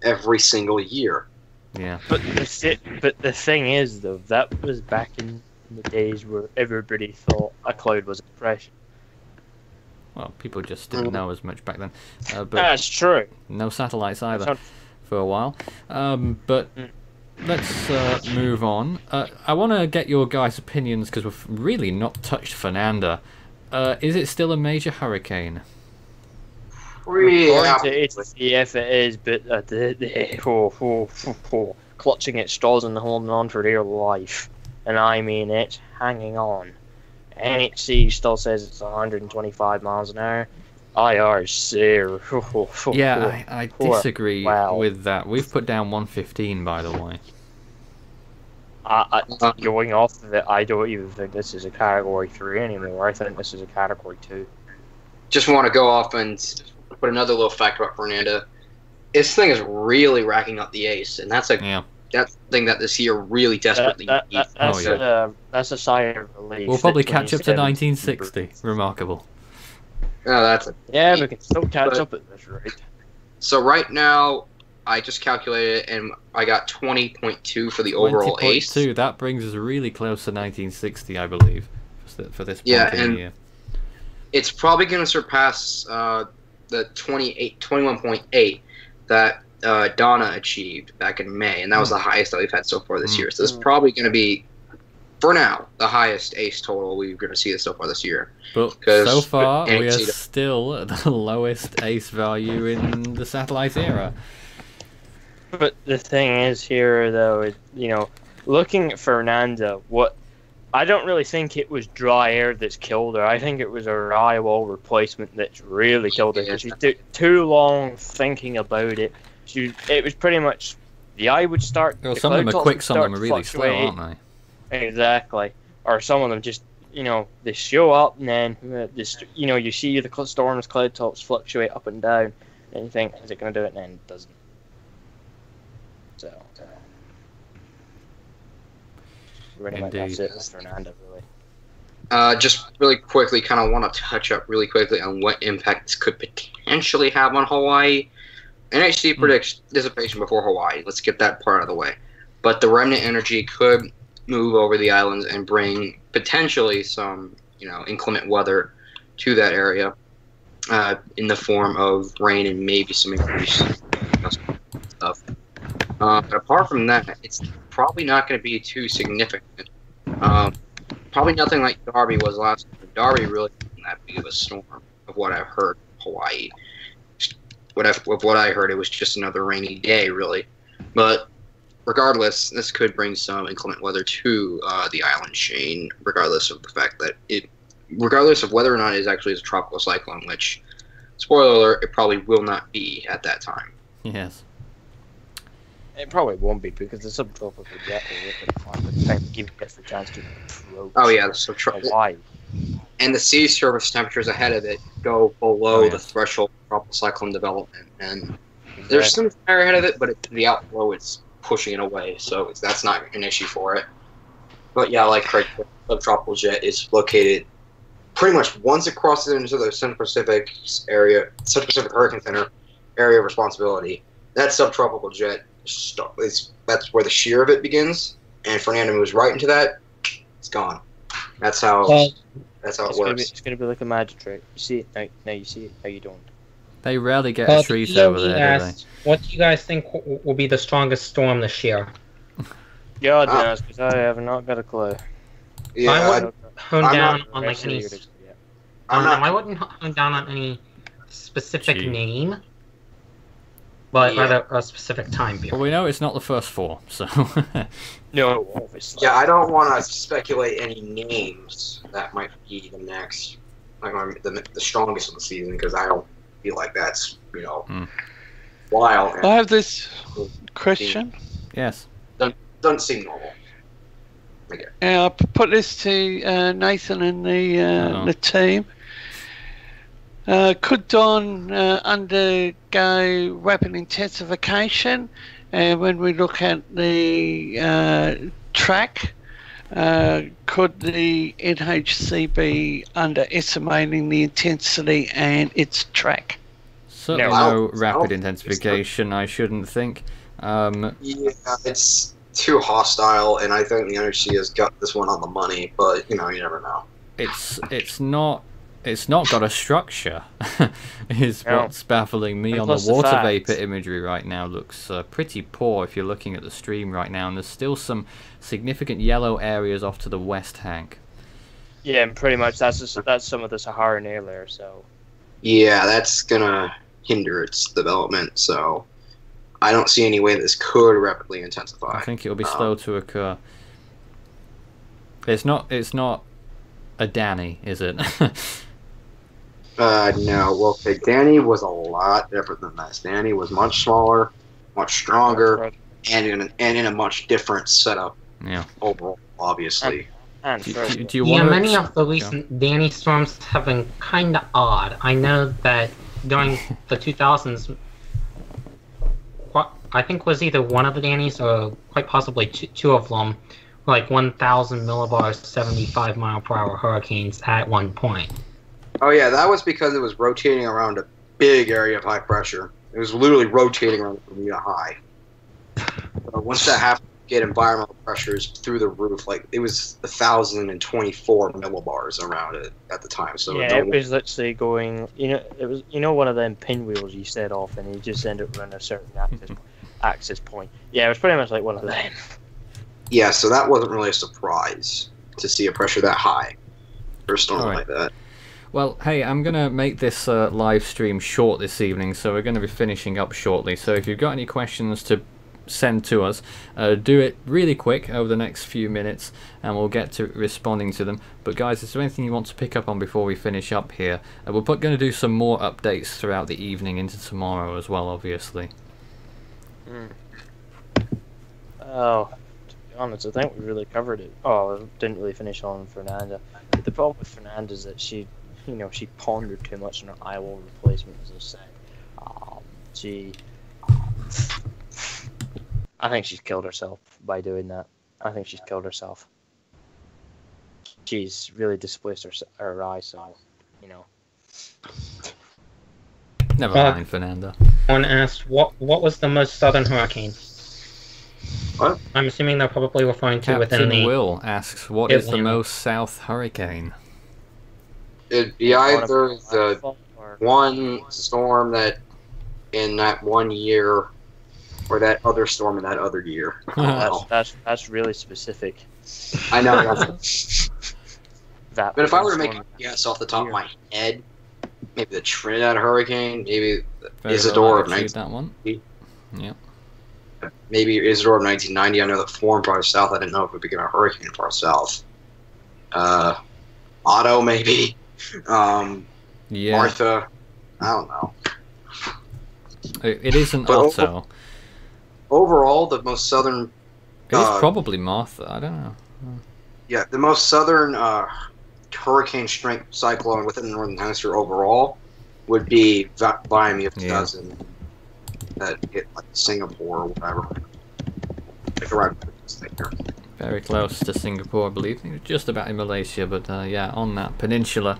every single year. Yeah. But the thing is, though, that was back in the days where everybody thought a cloud was a depression. Well, people just didn't know as much back then. But That's true. no satellites either not- for a while. But let's move on. I want to get your guys' opinions, because we've really not touched Fernanda. Is it still a major hurricane? Yeah, It's if it is, but clutching at straws and holding on for dear life, and I mean it, hanging on. NHC still says it's 125 miles an hour. IRC. Yeah, I disagree Wow. with that. We've put down 115, by the way. Going off of it, I don't even think this is a category 3 anymore. I think this is a category 2. just want to go off and put another little fact about Fernanda. This thing is really racking up the ace, and that's that's thing that this year really desperately needs. That's a sign of relief. We'll probably that catch up to 2017 1960. Remarkable. Oh, that's it. Yeah, we can still catch up at this rate. So right now, I just calculated it, and I got 20.2 for the overall ace. 20.2, that brings us really close to 1960, I believe, for this point in the year. It's probably going to surpass the 21.8 that Donna achieved back in May, and that was the highest that we've had so far this year. So this is probably going to be, for now, the highest ace total we're going to see so far this year. But so far, we are still at the lowest ace value in the satellite era. But the thing is here, though, is, looking at Fernanda, I don't really think it was dry air that's killed her. I think it was a rye wall replacement that's really killed her. She took too long thinking about it. It was pretty much the eye would start. Well, some of them are quick, some of them are really slow, aren't they? Exactly. Or some of them just, they show up and then, you see the storm's cloud tops fluctuate up and down, and you think, is it going to do it? And then it doesn't. So. That's it with Fernanda, really. Just really quickly, kind of want to touch up really quickly on what impact this could potentially have on Hawaii. NHC predicts dissipation before Hawaii. Let's get that part out of the way. But the remnant energy could move over the islands and bring potentially some, inclement weather to that area in the form of rain and maybe some increased stuff. But apart from that, it's probably not going to be too significant. Probably nothing like Darby was last year. Darby really wasn't that big of a storm, of what I've heard. Hawaii. Of what I heard, it was just another rainy day, really. But regardless, this could bring some inclement weather to the island chain, regardless of the fact that regardless of whether or not it is actually a tropical cyclone, which, spoiler alert, it probably will not be at that time. Yes. It probably won't be because the subtropical jet will by the time it gets the chance to approach. Oh yeah, the subtropical. Hawaii. And the sea surface temperatures ahead of it go below the threshold of tropical cyclone development, and there's some fire ahead of it, but the outflow is pushing it away, so that's not an issue for it. But yeah, like Craig, the subtropical jet is located pretty much once it crosses into the Central Pacific area, Central Pacific Hurricane Center area of responsibility. That subtropical jet that's where the shear of it begins, and Fernanda moves right into that. It's gone. That's how it works. It's gonna be like a magic trick. You see it now. You see it. Now you don't. They rarely get a treat over there, do they? What do you guys think will be the strongest storm this year? God knows, because I have not got a clue. Yeah, I wouldn't hone down on like any. I wouldn't hone down on any specific name, but rather a specific time period. Well, we know it's not the first 4, so. No, obviously. Yeah, I don't want to speculate any names that might be the next, like the strongest of the season, because I don't feel like that's wild. I have this question. Yes. Doesn't seem normal. Okay. I'll put this to Nathan and the team. Could Don undergo rapid intensification? When we look at the track, could the NHC be underestimating the intensity and its track? Certainly no rapid intensification, I shouldn't think. Yeah, it's too hostile, and I think the NHC has got this one on the money, but you never know. It's not got a structure, is what's baffling me. On the water vapor imagery right now looks pretty poor if you're looking at the stream right now, and there's still some significant yellow areas off to the west, Hank. Yeah, and pretty much that's some of the Saharan air layer, so. Yeah, that's gonna hinder its development, so I don't see any way this could rapidly intensify. I think it'll be slow to occur. It's not a Danny, is it? No. Well, okay, Danny was a lot different than this. Danny was much smaller, much stronger, and in a much different setup. Yeah. Overall, obviously. Do you want many of the recent Danny storms have been kind of odd. I know that during the 2000s, I think was either one of the Dannys or quite possibly two of them, like 1,000 millibars, 75-mile-per-hour hurricanes at one point. Oh yeah, that was because it was rotating around a big area of high pressure. It was literally rotating around the Bermuda High. Once that happened, you get environmental pressures through the roof. Like it was 1,024 millibars around it at the time. So yeah, it was literally going. It was one of them pinwheels you set off, and you just end up running a certain axis point. Yeah, it was pretty much like one of them. Yeah, so that wasn't really a surprise to see a pressure that high for a storm like that. Well, hey, I'm going to make this live stream short this evening, so we're going to be finishing up shortly. So if you've got any questions to send to us, do it really quick over the next few minutes, and we'll get to responding to them. But guys, is there anything you want to pick up on before we finish up here? We're going to do some more updates throughout the evening into tomorrow as well, obviously. Oh, to be honest, I think we really covered it. Oh, I didn't really finish on Fernanda. The problem with Fernanda is that she pondered too much on her eyewall replacement, as I said. I think she's killed herself by doing that. I think she's killed herself. She's really displaced her eye, so, Never mind, Fernanda. One asked, what was the most southern hurricane? What? I'm assuming they're probably referring to within the... Will asks, what is the most south hurricane? It'd be either the one storm that in that one year, or that other storm in that other year. That's really specific. I know. But if I were to make a guess off the top of my head, maybe the Trinidad hurricane, maybe the Isidore of 19. That one. Yep. maybe Isidore of 1990. I know that formed farther south. I didn't know if it became a hurricane far south. Otto, maybe. Yeah. Martha. I don't know. It isn't But Otto. Overall, the most southern. It's probably Martha. I don't know. Yeah, the most southern hurricane strength cyclone within the northern hemisphere overall would be Miami of 2000. That hit like Singapore or whatever. Like around this thing here. Very close to Singapore, I believe. I think it was just about in Malaysia, but yeah, on that peninsula.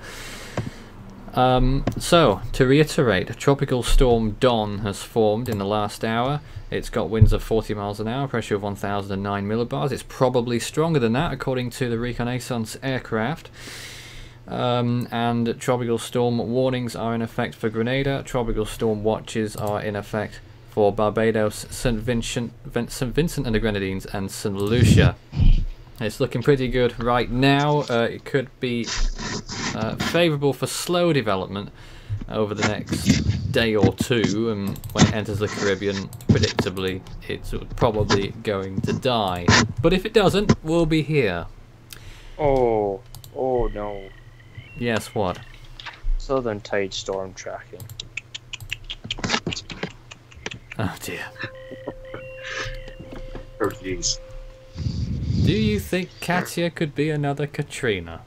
So, to reiterate, Tropical Storm Don has formed in the last hour. It's got winds of 40 miles an hour, pressure of 1,009 millibars. It's probably stronger than that, according to the Reconnaissance aircraft. And tropical storm warnings are in effect for Grenada. Tropical storm watches are in effect for Barbados, St. Vincent and the Grenadines, and St. Lucia. It's looking pretty good right now. It could be favourable for slow development over the next day or two, and when it enters the Caribbean, predictably, it's probably going to die. But if it doesn't, we'll be here. Oh no. Yes, what? Southern tide storm tracking. Oh dear. Oh jeez. Do you think Katia could be another Katrina?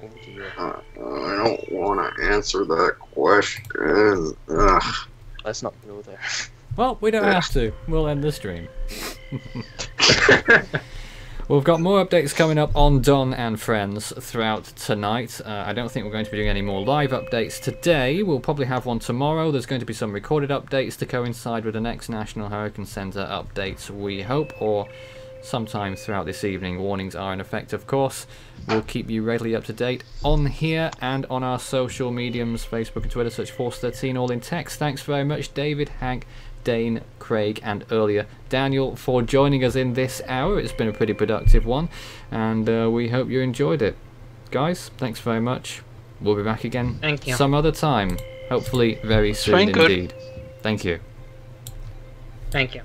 Oh dear. I don't want to answer that question. Ugh. Let's not go there. Well, we don't have to. We'll end the stream. We've got more updates coming up on Don and Friends throughout tonight. I don't think we're going to be doing any more live updates today. We'll probably have one tomorrow. There's going to be some recorded updates to coincide with the next National Hurricane Center updates, we hope, or sometime throughout this evening. Warnings are in effect, of course. We'll keep you regularly up to date on here and on our social mediums, Facebook and Twitter. Search Force13, all in text. Thanks very much, David, Hank, Dane, Craig, and earlier Daniel, for joining us in this hour. It's been a pretty productive one, and we hope you enjoyed it. Guys, thanks very much. We'll be back again some other time, hopefully very soon indeed. Thank you. Thank you.